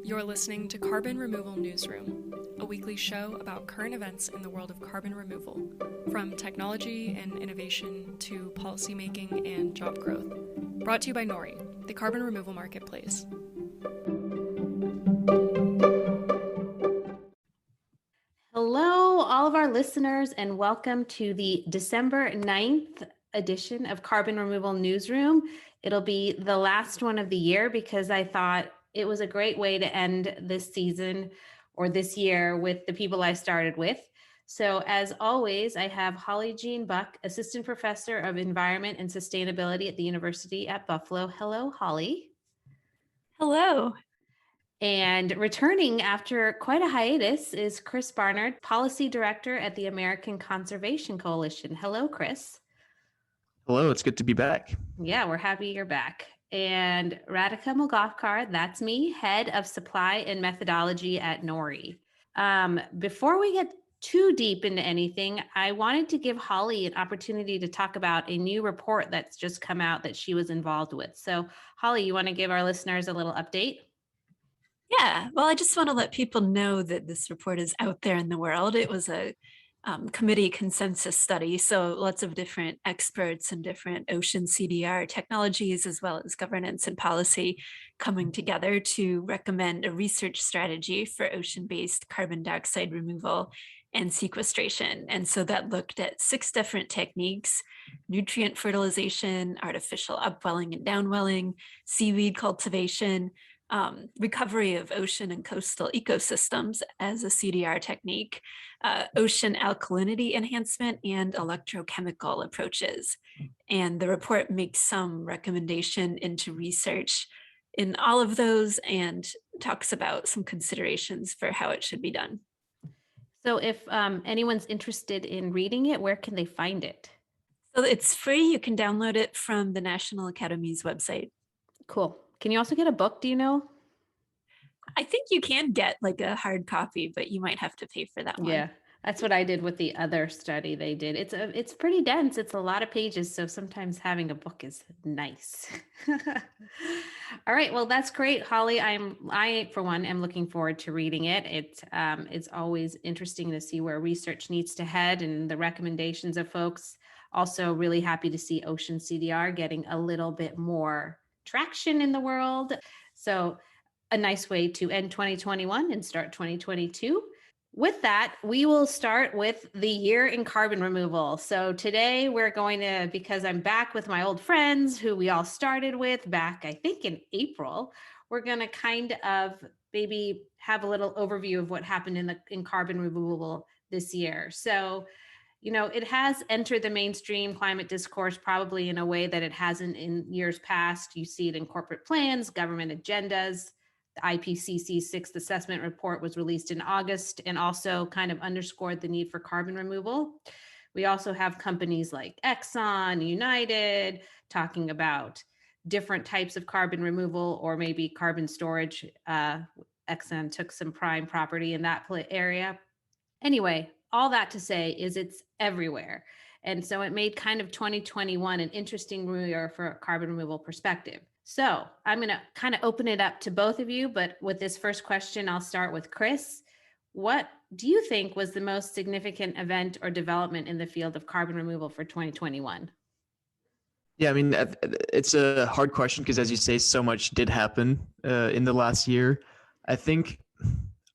You're listening to Carbon Removal Newsroom, a weekly show about current events in the world of carbon removal, from technology and innovation to policymaking and job growth. Brought to you by Nori, the carbon removal marketplace. Hello, all of our listeners, and welcome to the December 9th edition of Carbon Removal Newsroom. It'll be the last one of the year because I thought it was a great way to end this season or this year with the people I started with. So as always, I have Holly Jean Buck, Assistant Professor of Environment and Sustainability at the University at Buffalo. Hello, Holly. Hello. And returning after quite a hiatus is Chris Barnard, Policy Director at the American Conservation Coalition. Hello, Chris. Hello, it's good to be back. Yeah, we're happy you're back. And Radhika Mulgavkar, that's me, Head of Supply and Methodology at Nori. Before we get too deep into anything, I wanted to give Holly an opportunity to talk about a new report that's just come out that she was involved with. So, Holly, you want to give our listeners a little update? Yeah, well, I just want to let people know that this report is out there in the world. It was a committee consensus study, so lots of different experts and different ocean CDR technologies, as well as governance and policy, coming together to recommend a research strategy for ocean-based carbon dioxide removal and sequestration. And so that looked at 6 different techniques: nutrient fertilization, artificial upwelling and downwelling, seaweed cultivation, recovery of ocean and coastal ecosystems as a CDR technique, ocean alkalinity enhancement, and electrochemical approaches. And the report makes some recommendation into research in all of those and talks about some considerations for how it should be done. So if anyone's interested in reading it, where can they find it? So it's free. You can download it from the National Academy's website. Cool. Can you also get a book, do you know? I think you can get like a hard copy, but you might have to pay for that one. Yeah, that's what I did with the other study they did. It's pretty dense. It's a lot of pages, so sometimes having a book is nice. All right, well, that's great, Holly. I for one am looking forward to reading it. It's always interesting to see where research needs to head and the recommendations of folks. Also, really happy to see Ocean CDR getting a little bit more traction in the world. So a nice way to end 2021 and start 2022. With that, we will start with the year in carbon removal. So today we're going to, because I'm back with my old friends who we all started with back, I think in April, we're going to kind of maybe have a little overview of what happened in carbon removal this year. So it has entered the mainstream climate discourse probably in a way that it hasn't in years past. You see it in corporate plans, government agendas. The IPCC's 6th assessment report was released in August and also kind of underscored the need for carbon removal. We also have companies like Exxon, United, talking about different types of carbon removal or maybe carbon storage. Exxon took some prime property in that area. Anyway, all that to say is it's everywhere. And so it made kind of 2021 an interesting year for a carbon removal perspective. So I'm going to kind of open it up to both of you, but with this first question, I'll start with Chris. What do you think was the most significant event or development in the field of carbon removal for 2021? Yeah, I mean, it's a hard question because, as you say, so much did happen in the last year. I think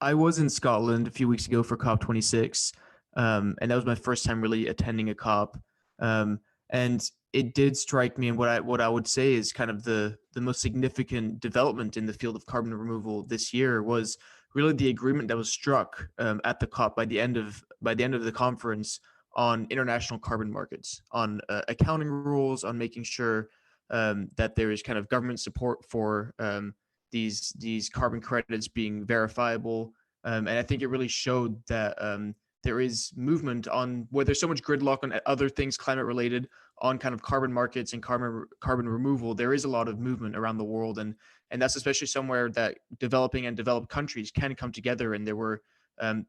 I was in Scotland a few weeks ago for COP26, and that was my first time really attending a COP. And it did strike me, and what I would say is kind of the most significant development in the field of carbon removal this year was really the agreement that was struck at the COP by the end of the conference on international carbon markets, on accounting rules, on making sure that there is kind of government support for these carbon credits being verifiable. And I think it really showed that there is movement on where there's so much gridlock on other things climate related, on kind of carbon markets and carbon removal. There is a lot of movement around the world, and that's especially somewhere that developing and developed countries can come together. And there were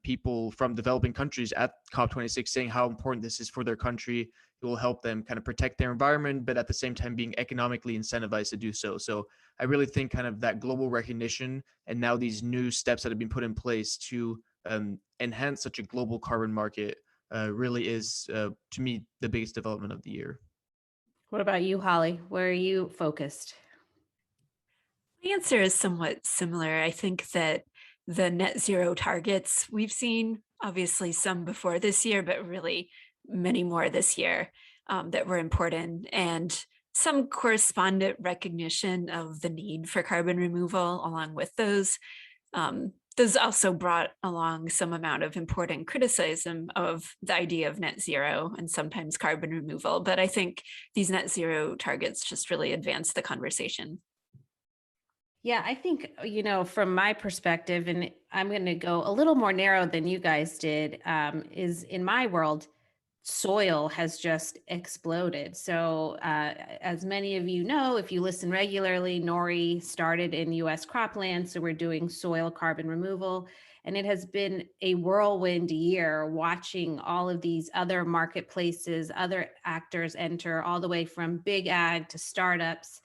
people from developing countries at COP26 saying how important this is for their country. It will help them kind of protect their environment, but at the same time being economically incentivized to do so. So I really think kind of that global recognition and now these new steps that have been put in place to enhance such a global carbon market really is, to me, the biggest development of the year. What about you, Holly? Where are you focused? The answer is somewhat similar. I think that the net zero targets we've seen, obviously some before this year, but really many more this year that were important, and some correspondent recognition of the need for carbon removal along with those. Those also brought along some amount of important criticism of the idea of net zero and sometimes carbon removal. But I think these net zero targets just really advance the conversation. Yeah, I think, from my perspective, and I'm going to go a little more narrow than you guys did, is in my world, soil has just exploded. So, as many of you know, if you listen regularly, Nori started in US cropland. So, we're doing soil carbon removal. And it has been a whirlwind year watching all of these other marketplaces, other actors enter, all the way from big ag to startups,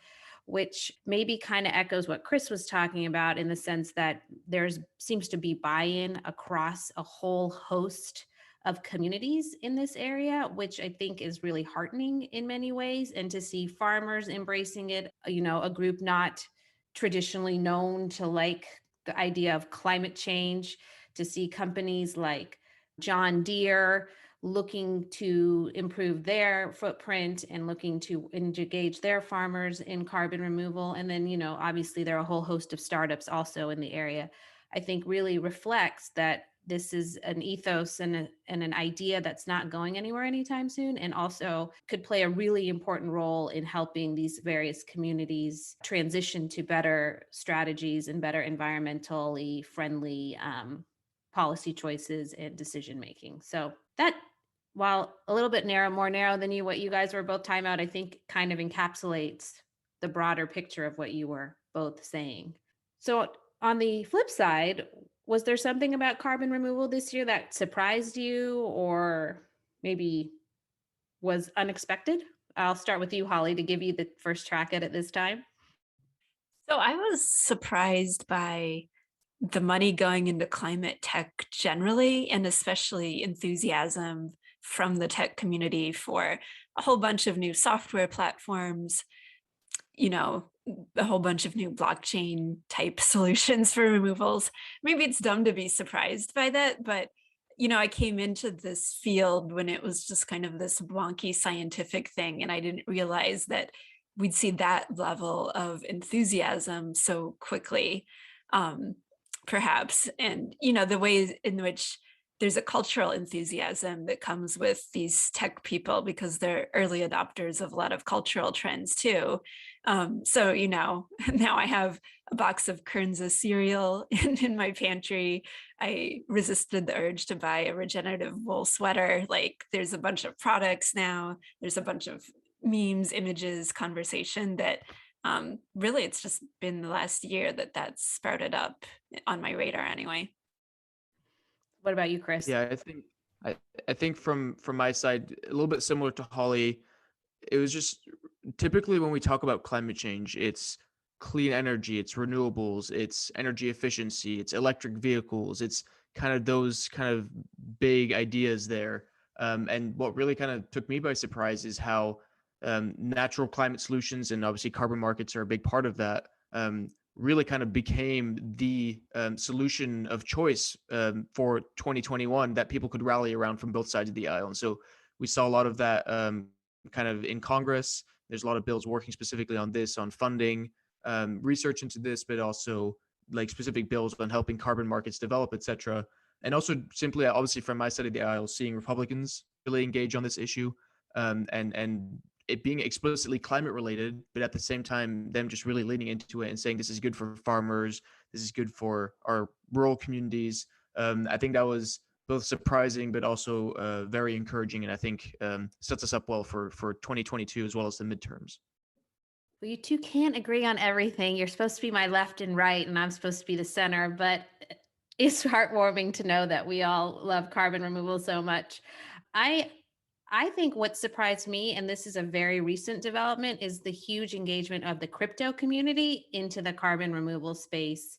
which maybe kind of echoes what Chris was talking about in the sense that there's seems to be buy-in across a whole host of communities in this area, which I think is really heartening in many ways. And to see farmers embracing it, a group not traditionally known to like the idea of climate change, to see companies like John Deere looking to improve their footprint and looking to engage their farmers in carbon removal. And then, obviously there are a whole host of startups also in the area. I think really reflects that this is an ethos and an idea that's not going anywhere anytime soon, and also could play a really important role in helping these various communities transition to better strategies and better environmentally friendly policy choices and decision making. So that, while a little bit more narrow than what you guys were both talking about, I think kind of encapsulates the broader picture of what you were both saying. So on the flip side, was there something about carbon removal this year that surprised you or maybe was unexpected? I'll start with you, Holly, to give you the first track at it this time. So I was surprised by the money going into climate tech generally, and especially enthusiasm from the tech community for a whole bunch of new software platforms, a whole bunch of new blockchain type solutions for removals. Maybe it's dumb to be surprised by that, but I came into this field when it was just kind of this wonky scientific thing, and I didn't realize that we'd see that level of enthusiasm so quickly, perhaps. And the ways in which there's a cultural enthusiasm that comes with these tech people because they're early adopters of a lot of cultural trends too. So, now I have a box of Kernza cereal in my pantry. I resisted the urge to buy a regenerative wool sweater. Like, there's a bunch of products now. There's a bunch of memes, images, conversation that really it's just been the last year that's sprouted up on my radar anyway. What about you, Chris? Yeah, I think from my side, a little bit similar to Holly. It was just typically when we talk about climate change, it's clean energy, it's renewables, it's energy efficiency, it's electric vehicles, it's kind of those kind of big ideas there. And what really kind of took me by surprise is how natural climate solutions and obviously carbon markets are a big part of that. Really kind of became the solution of choice for 2021 that people could rally around from both sides of the aisle. And so we saw a lot of that kind of in Congress. There's a lot of bills working specifically on this, on funding, research into this, but also like specific bills on helping carbon markets develop, et cetera. And also simply, obviously, from my side of the aisle, seeing Republicans really engage on this issue and it being explicitly climate related, but at the same time, them just really leaning into it and saying this is good for farmers, this is good for our rural communities. I think that was both surprising, but also very encouraging, and I think sets us up well for 2022 as well as the midterms. Well, you two can't agree on everything. You're supposed to be my left and right, and I'm supposed to be the center. But It's heartwarming to know that we all love carbon removal so much. I I think what surprised me, and this is a very recent development, is the huge engagement of the crypto community into the carbon removal space.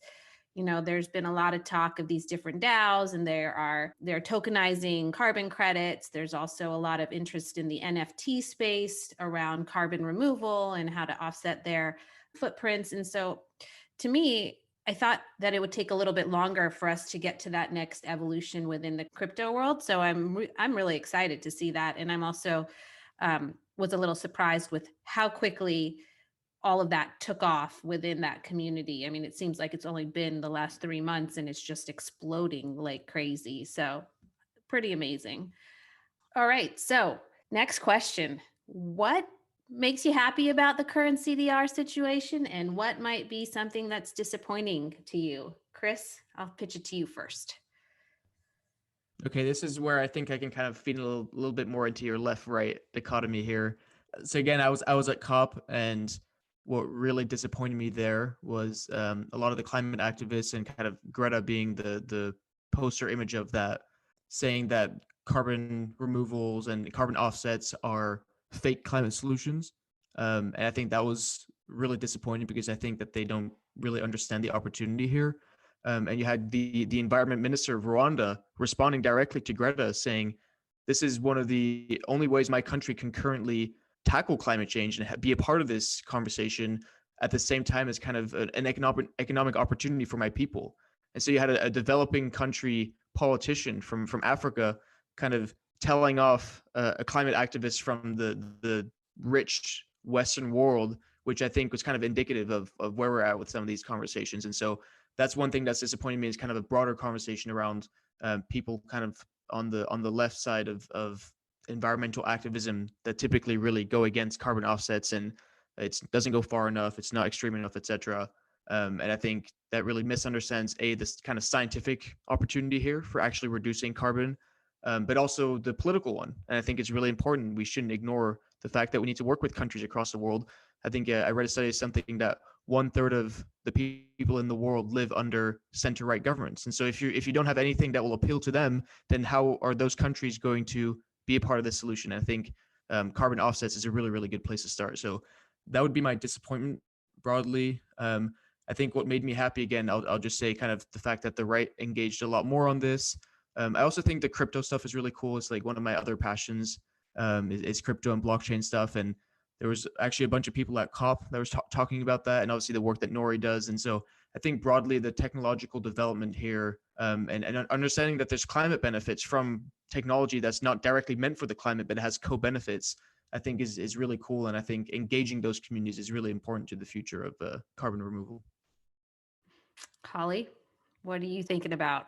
There's been a lot of talk of these different DAOs, and they're tokenizing carbon credits. There's also a lot of interest in the NFT space around carbon removal and how to offset their footprints. And so to me, I thought that it would take a little bit longer for us to get to that next evolution within the crypto world. So I'm really excited to see that, and I'm also was a little surprised with how quickly all of that took off within that community. I mean, it seems like it's only been the last 3 months and it's just exploding like crazy. So pretty amazing. All right. So next question. What makes you happy about the current CDR situation, and what might be something that's disappointing to you? Chris, I'll pitch it to you first. Okay, this is where I think I can kind of feed a little bit more into your left-right dichotomy here. So again, I was at COP, and what really disappointed me there was a lot of the climate activists and kind of Greta being the poster image of that, saying that carbon removals and carbon offsets are fake climate solutions. And I think that was really disappointing because I think that they don't really understand the opportunity here. And you had the environment minister of Rwanda responding directly to Greta, saying, "This is one of the only ways my country can currently tackle climate change and be a part of this conversation at the same time as kind of an economic opportunity for my people." And so you had a developing country politician from Africa kind of telling off a climate activist from the rich Western world, which I think was kind of indicative of where we're at with some of these conversations. And so that's one thing that's disappointing me, is kind of a broader conversation around people kind of on the left side of environmental activism that typically really go against carbon offsets, and it doesn't go far enough, it's not extreme enough, etc. And I think that really misunderstands this kind of scientific opportunity here for actually reducing carbon, but also the political one. And I think it's really important. We shouldn't ignore the fact that we need to work with countries across the world. I think I read a study something that 1/3 of the people in the world live under center-right governments. And so if you don't have anything that will appeal to them, then how are those countries going to be a part of the solution? I think carbon offsets is a really, really good place to start. So that would be my disappointment broadly. I think what made me happy, again, I'll just say kind of the fact that the right engaged a lot more on this. I also think the crypto stuff is really cool. It's like one of my other passions is crypto and blockchain stuff. And there was actually a bunch of people at COP that was talking about that, and obviously the work that Nori does. And so I think broadly the technological development here and understanding that there's climate benefits from technology that's not directly meant for the climate, but it has co-benefits, I think is really cool. And I think engaging those communities is really important to the future of carbon removal. Holly, what are you thinking about?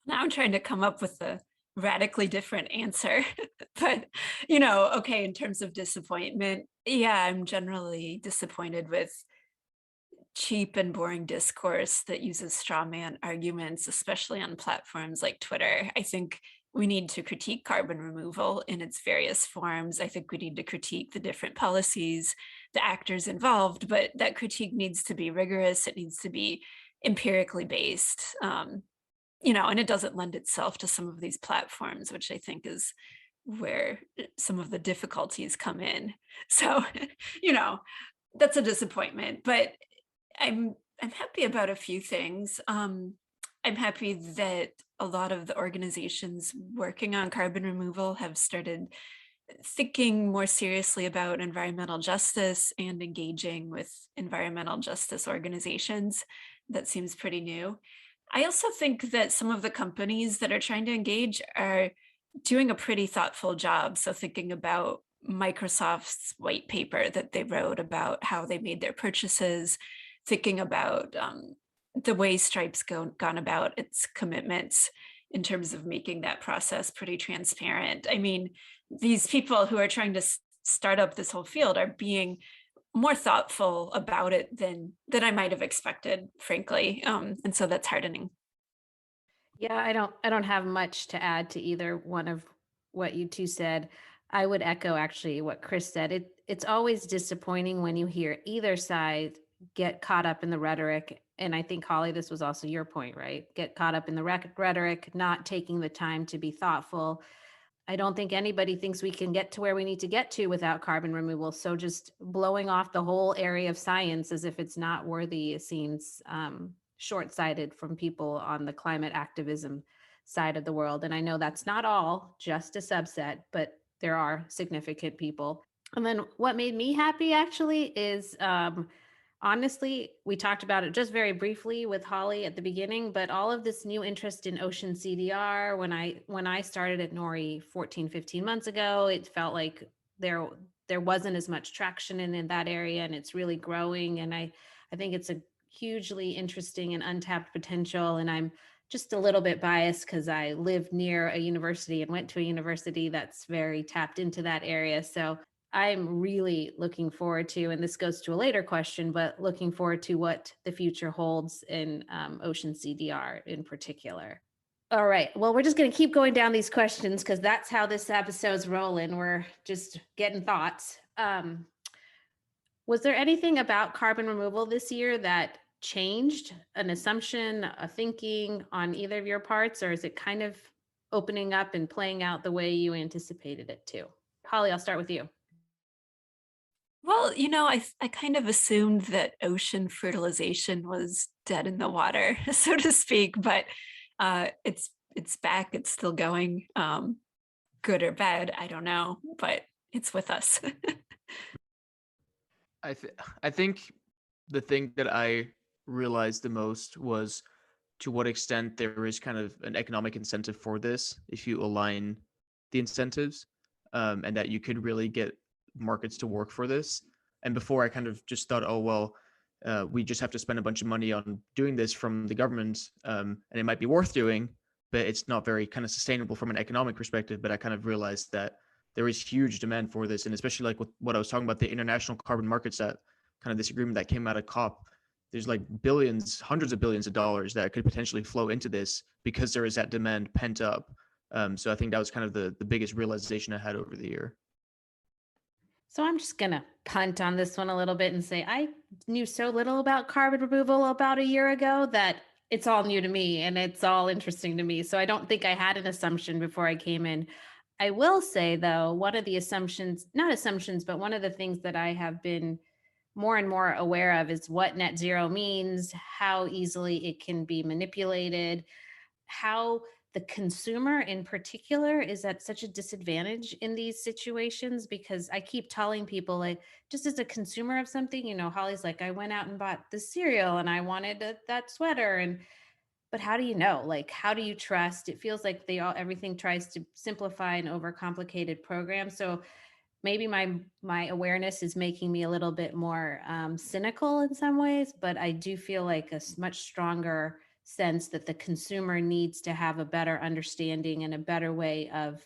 Now I'm trying to come up with a radically different answer. But, okay, in terms of disappointment, yeah, I'm generally disappointed with cheap and boring discourse that uses straw man arguments, especially on platforms like Twitter. I think we need to critique carbon removal in its various forms. I think we need to critique the different policies, the actors involved, but that critique needs to be rigorous. It needs to be empirically based. And it doesn't lend itself to some of these platforms, which I think is where some of the difficulties come in. So, that's a disappointment, but I'm happy about a few things. I'm happy that a lot of the organizations working on carbon removal have started thinking more seriously about environmental justice and engaging with environmental justice organizations. That seems pretty new. I also think that some of the companies that are trying to engage are doing a pretty thoughtful job. So thinking about Microsoft's white paper that they wrote about how they made their purchases, thinking about the way Stripe's gone about its commitments in terms of making that process pretty transparent. I mean, these people who are trying to start up this whole field are being more thoughtful about it than I might have expected, frankly. And so that's heartening. Yeah, I don't have much to add to either one of what you two said. I would echo actually what Chris said. It's always disappointing when you hear either side get caught up in the rhetoric and I think, Holly, this was also your point, right? Get caught up in the rhetoric, not taking the time to be thoughtful. I don't think anybody thinks we can get to where we need to get to without carbon removal. So just blowing off the whole area of science as if it's not worthy seems short-sighted from people on the climate activism side of the world. And I know that's not all, just a subset, but there are significant people. And then what made me happy actually is honestly, we talked about it just very briefly with Holly at the beginning, but all of this new interest in ocean CDR, when I started at NORI 14, 15 months ago, it felt like there wasn't as much traction in that area, and it's really growing. And I think it's a hugely interesting and untapped potential. And I'm just a little bit biased because I live near a university and went to a university that's very tapped into that area. So I'm really looking forward to, and this goes to a later question, but looking forward to what the future holds in ocean CDR in particular. All right. Well, we're just going to keep going down these questions because that's how this episode's rolling. We're just getting thoughts. Was there anything about carbon removal this year that changed an assumption, a thinking on either of your parts, or is it kind of opening up and playing out the way you anticipated it to? Holly, I'll start with you. Well, I kind of assumed that ocean fertilization was dead in the water, so to speak, but it's back. It's still going. Good or bad, I don't know, but it's with us. I think the thing that I realized the most was to what extent there is kind of an economic incentive for this if you align the incentives, and that you could really get markets to work for this. And before, I kind of just thought, oh well, we just have to spend a bunch of money on doing this from the government, and it might be worth doing, but it's not very kind of sustainable from an economic perspective. But I kind of realized that there is huge demand for this, and especially like with what I was talking about, the international carbon markets, that kind of this agreement that came out of COP, there's like billions, hundreds of billions of dollars that could potentially flow into this because there is that demand pent up. So I think that was kind of the biggest realization I had over the year. So I'm just going to punt on this one a little bit and say I knew so little about carbon removal about a year ago that it's all new to me and it's all interesting to me. So I don't think I had an assumption before I came in. I will say, though, one of the assumptions, not assumptions, but one of the things that I have been more and more aware of is what net zero means, how easily it can be manipulated, how the consumer in particular is at such a disadvantage in these situations, because I keep telling people, like, just as a consumer of something, Holly's like, I went out and bought this cereal and I wanted that sweater. But how do you know? Like, how do you trust? It feels like everything tries to simplify an overcomplicated program. So maybe my awareness is making me a little bit more cynical in some ways, but I do feel like a much stronger sense that the consumer needs to have a better understanding and a better way of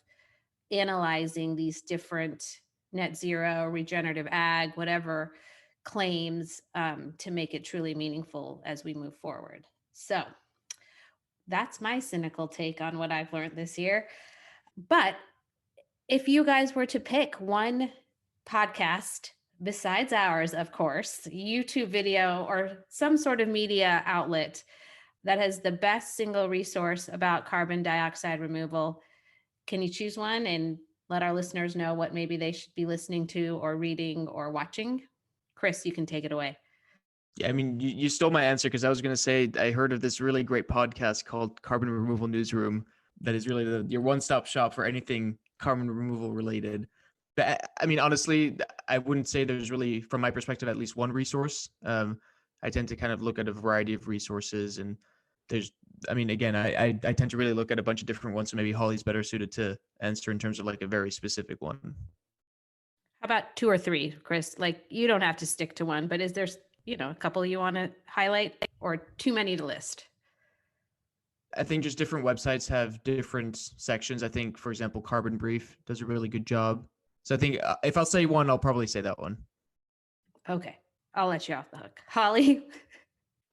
analyzing these different net zero, regenerative ag, whatever claims to make it truly meaningful as we move forward. So that's my cynical take on what I've learned this year. But if you guys were to pick one podcast besides ours, of course, YouTube video or some sort of media outlet that has the best single resource about carbon dioxide removal, can you choose one and let our listeners know what maybe they should be listening to or reading or watching? Chris, you can take it away. Yeah, I mean, you stole my answer because I was going to say I heard of this really great podcast called Carbon Removal Newsroom that is really your one-stop shop for anything carbon removal related. But I mean, honestly, I wouldn't say there's really, from my perspective, at least one resource. I tend to kind of look at a variety of resources, and again, I tend to really look at a bunch of different ones. So maybe Holly's better suited to answer in terms of like a very specific one. How about 2 or 3, Chris? Like, you don't have to stick to one, but is there a couple you want to highlight, or too many to list? I think just different websites have different sections. I think, for example, Carbon Brief does a really good job. So I think if I'll say one, I'll probably say that one. Okay. I'll let you off the hook. Holly?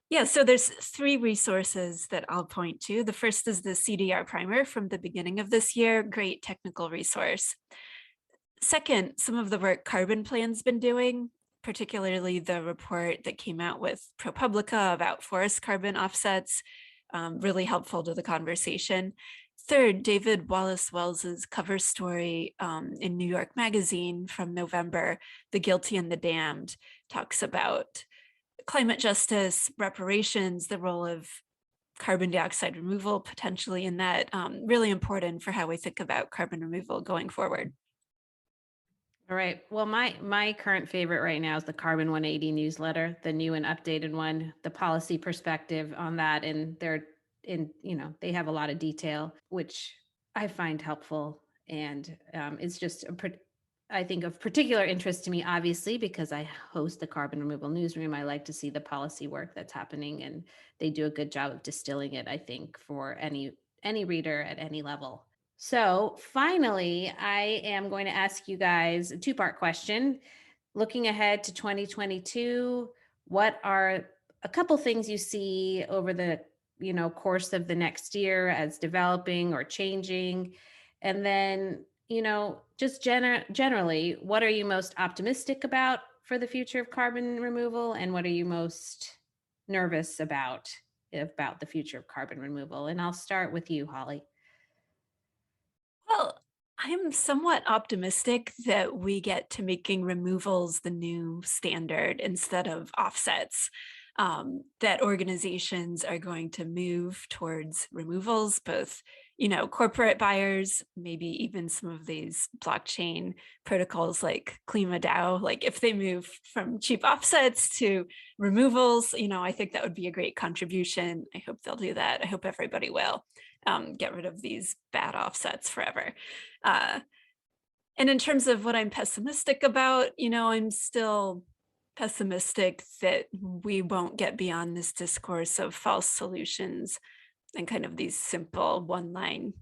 Yeah, so there's 3 resources that I'll point to. The first is the CDR primer from the beginning of this year, great technical resource. Second, some of the work Carbon Plan's been doing. particularly the report that came out with ProPublica about forest carbon offsets, really helpful to the conversation. Third, David Wallace Wells's cover story in New York Magazine from November, The Guilty and the Damned, talks about climate justice, reparations, the role of carbon dioxide removal potentially in that, really important for how we think about carbon removal going forward. All right. Well, my current favorite right now is the Carbon 180 newsletter, the new and updated one, the policy perspective on that. And they have a lot of detail, which I find helpful. And it's just, I think, of particular interest to me, obviously, because I host the Carbon Removal Newsroom. I like to see the policy work that's happening, and they do a good job of distilling it, I think, for any reader at any level. So finally, I am going to ask you guys a two-part question. Looking ahead to 2022, what are a couple things you see over the course of the next year as developing or changing? And then, just generally, what are you most optimistic about for the future of carbon removal, and what are you most nervous about the future of carbon removal? And I'll start with you, Holly. Well, I'm somewhat optimistic that we get to making removals the new standard instead of offsets. That organizations are going to move towards removals, both, corporate buyers, maybe even some of these blockchain protocols like KlimaDAO, like if they move from cheap offsets to removals, I think that would be a great contribution. I hope they'll do that. I hope everybody will. Get rid of these bad offsets forever. And in terms of what I'm pessimistic about, I'm still pessimistic that we won't get beyond this discourse of false solutions and kind of these simple one-line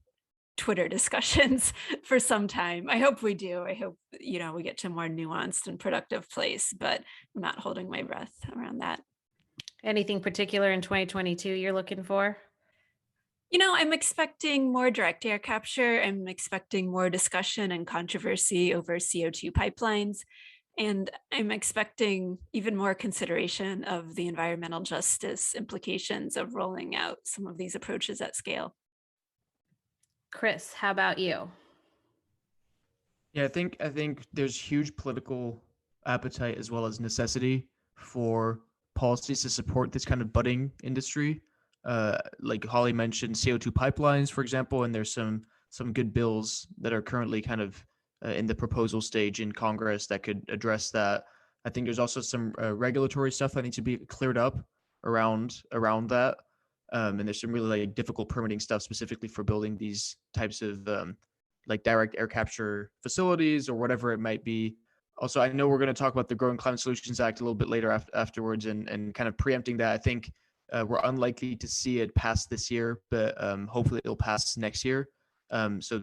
Twitter discussions for some time. I hope we do. I hope, we get to a more nuanced and productive place, but I'm not holding my breath around that. Anything particular in 2022 you're looking for? I'm expecting more direct air capture. I'm expecting more discussion and controversy over CO2 pipelines. And I'm expecting even more consideration of the environmental justice implications of rolling out some of these approaches at scale. Chris, how about you? Yeah, I think there's huge political appetite as well as necessity for policies to support this kind of budding industry. Like Holly mentioned, CO2 pipelines, for example, and there's some good bills that are currently kind of in the proposal stage in Congress that could address that. I think there's also some regulatory stuff that needs to be cleared up around that. And there's some really difficult permitting stuff specifically for building these types of direct air capture facilities or whatever it might be. Also, I know we're going to talk about the Growing Climate Solutions Act a little bit later afterwards, and kind of preempting that. I think we're unlikely to see it pass this year, but hopefully it'll pass next year. So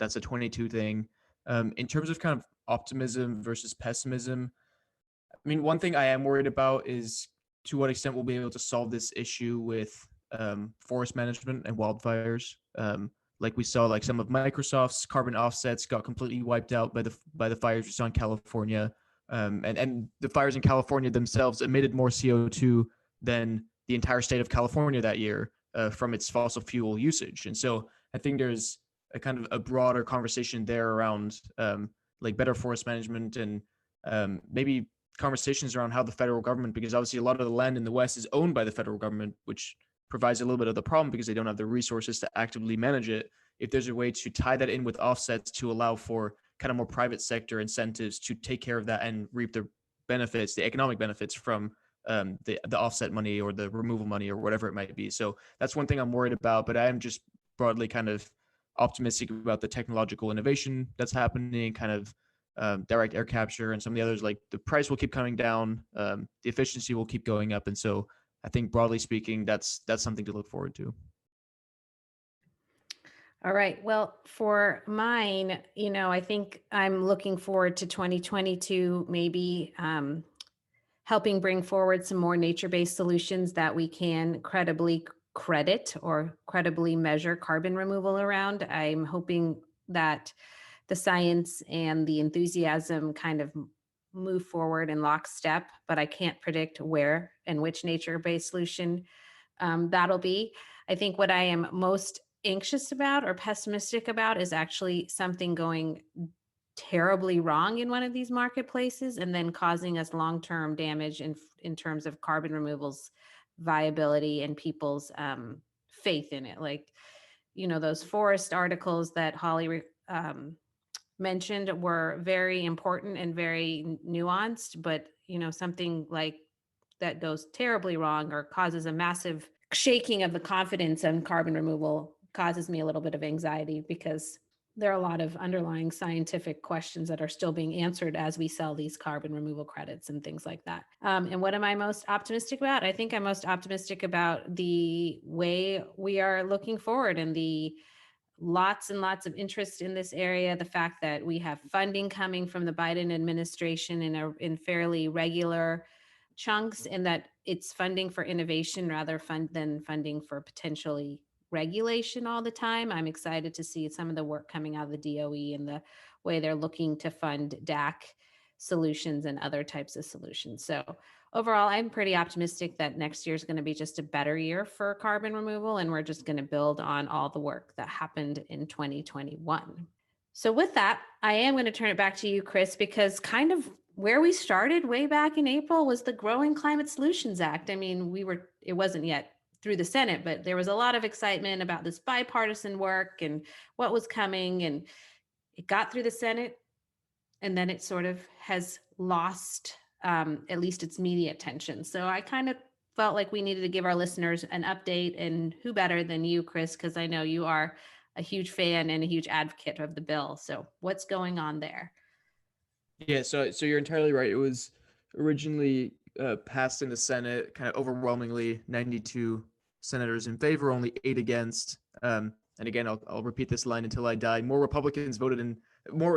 that's a 22 thing. In terms of kind of optimism versus pessimism, I mean, one thing I am worried about is to what extent we'll be able to solve this issue with forest management and wildfires. Like we saw, some of Microsoft's carbon offsets got completely wiped out by the fires we saw in California, and the fires in California themselves emitted more CO2 than the entire state of California that year from its fossil fuel usage. And so I think there's a kind of a broader conversation there around better forest management and maybe conversations around how the federal government, because obviously a lot of the land in the West is owned by the federal government, which provides a little bit of the problem because they don't have the resources to actively manage it. If there's a way to tie that in with offsets to allow for kind of more private sector incentives to take care of that and reap the benefits, the economic benefits from the offset money or the removal money or whatever it might be. So that's one thing I'm worried about, but I am just broadly kind of optimistic about the technological innovation that's happening, kind of direct air capture and some of the others. Like the price will keep coming down, the efficiency will keep going up. And so I think broadly speaking, that's something to look forward to. All right. Well, for mine, I think I'm looking forward to 2022, maybe helping bring forward some more nature-based solutions that we can credibly credit or credibly measure carbon removal around. I'm hoping that the science and the enthusiasm kind of move forward in lockstep, but I can't predict where and which nature-based solution that'll be. I think what I am most anxious about or pessimistic about is actually something going terribly wrong in one of these marketplaces and then causing us long-term damage in terms of carbon removal's viability and people's faith in it. Like, those forest articles that Holly mentioned were very important and very nuanced, but something like that goes terribly wrong or causes a massive shaking of the confidence in carbon removal causes me a little bit of anxiety, because there are a lot of underlying scientific questions that are still being answered as we sell these carbon removal credits and things like that. And what am I most optimistic about? I think I'm most optimistic about the way we are looking forward and the lots and lots of interest in this area. The fact that we have funding coming from the Biden administration in fairly regular chunks, and that it's funding for innovation rather than funding for potentially regulation all the time. I'm excited to see some of the work coming out of the DOE and the way they're looking to fund DAC solutions and other types of solutions. So overall, I'm pretty optimistic that next year is going to be just a better year for carbon removal, and we're just going to build on all the work that happened in 2021. So with that, I am going to turn it back to you, Chris, because kind of where we started way back in April was the Growing Climate Solutions Act. I mean, it wasn't yet through the Senate, but there was a lot of excitement about this bipartisan work and what was coming, and it got through the Senate, and then it sort of has lost at least its media attention. So I kind of felt like we needed to give our listeners an update, and who better than you, Chris, because I know you are a huge fan and a huge advocate of the bill. So what's going on there? Yeah, so you're entirely right. It was originally passed in the Senate, kind of overwhelmingly 92 senators in favor, only 8 against. And again, I'll repeat this line until I die. More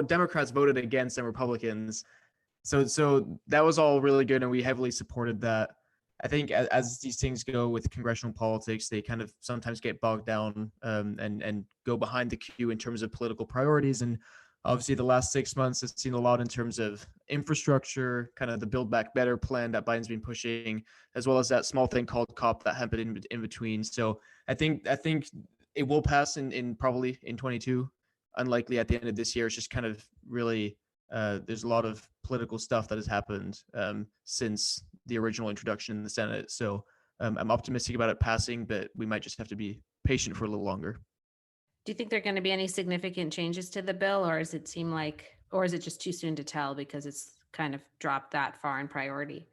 Democrats voted against than Republicans. So that was all really good, and we heavily supported that. I think as these things go with congressional politics, they kind of sometimes get bogged down and go behind the queue in terms of political priorities. And obviously, the last 6 months has seen a lot in terms of infrastructure, kind of the Build Back Better plan that Biden's been pushing, as well as that small thing called COP that happened in between. So I think it will pass in probably in 22. Unlikely at the end of this year. It's just kind of really there's a lot of political stuff that has happened since the original introduction in the Senate. So I'm optimistic about it passing, but we might just have to be patient for a little longer. Do you think there are going to be any significant changes to the bill, or is it just too soon to tell because it's kind of dropped that far in priority?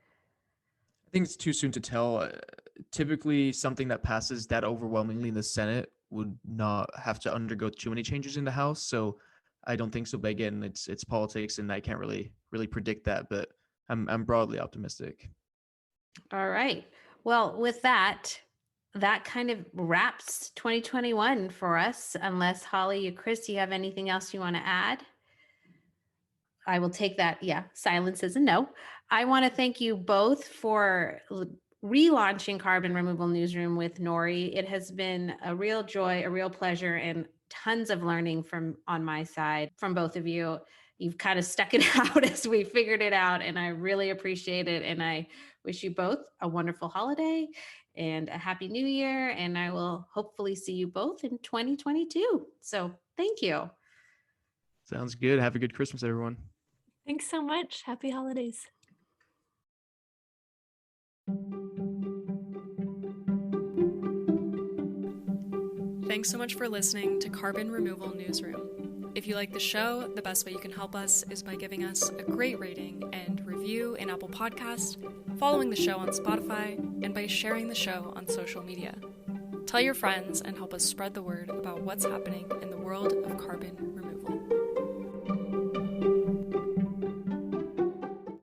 I think it's too soon to tell. Typically, something that passes that overwhelmingly in the Senate would not have to undergo too many changes in the House. So I don't think so. But again, it's politics, and I can't really predict that. But I'm broadly optimistic. All right. Well, with that kind of wraps 2021 for us. Unless Holly or Chris, you have anything else you want to add? I will take that. Yeah, silence is a no. I want to thank you both for relaunching Carbon Removal Newsroom with Nori. It has been a real joy, a real pleasure, and tons of learning on my side from both of you. You've kind of stuck it out as we figured it out, and I really appreciate it. And I wish you both a wonderful holiday and a happy new year. And I will hopefully see you both in 2022. So thank you. Sounds good. Have a good Christmas, everyone. Thanks so much. Happy holidays. Thanks so much for listening to Carbon Removal Newsroom. If you like the show, the best way you can help us is by giving us a great rating and review in Apple Podcasts, following the show on Spotify, and by sharing the show on social media. Tell your friends and help us spread the word about what's happening in the world of carbon removal.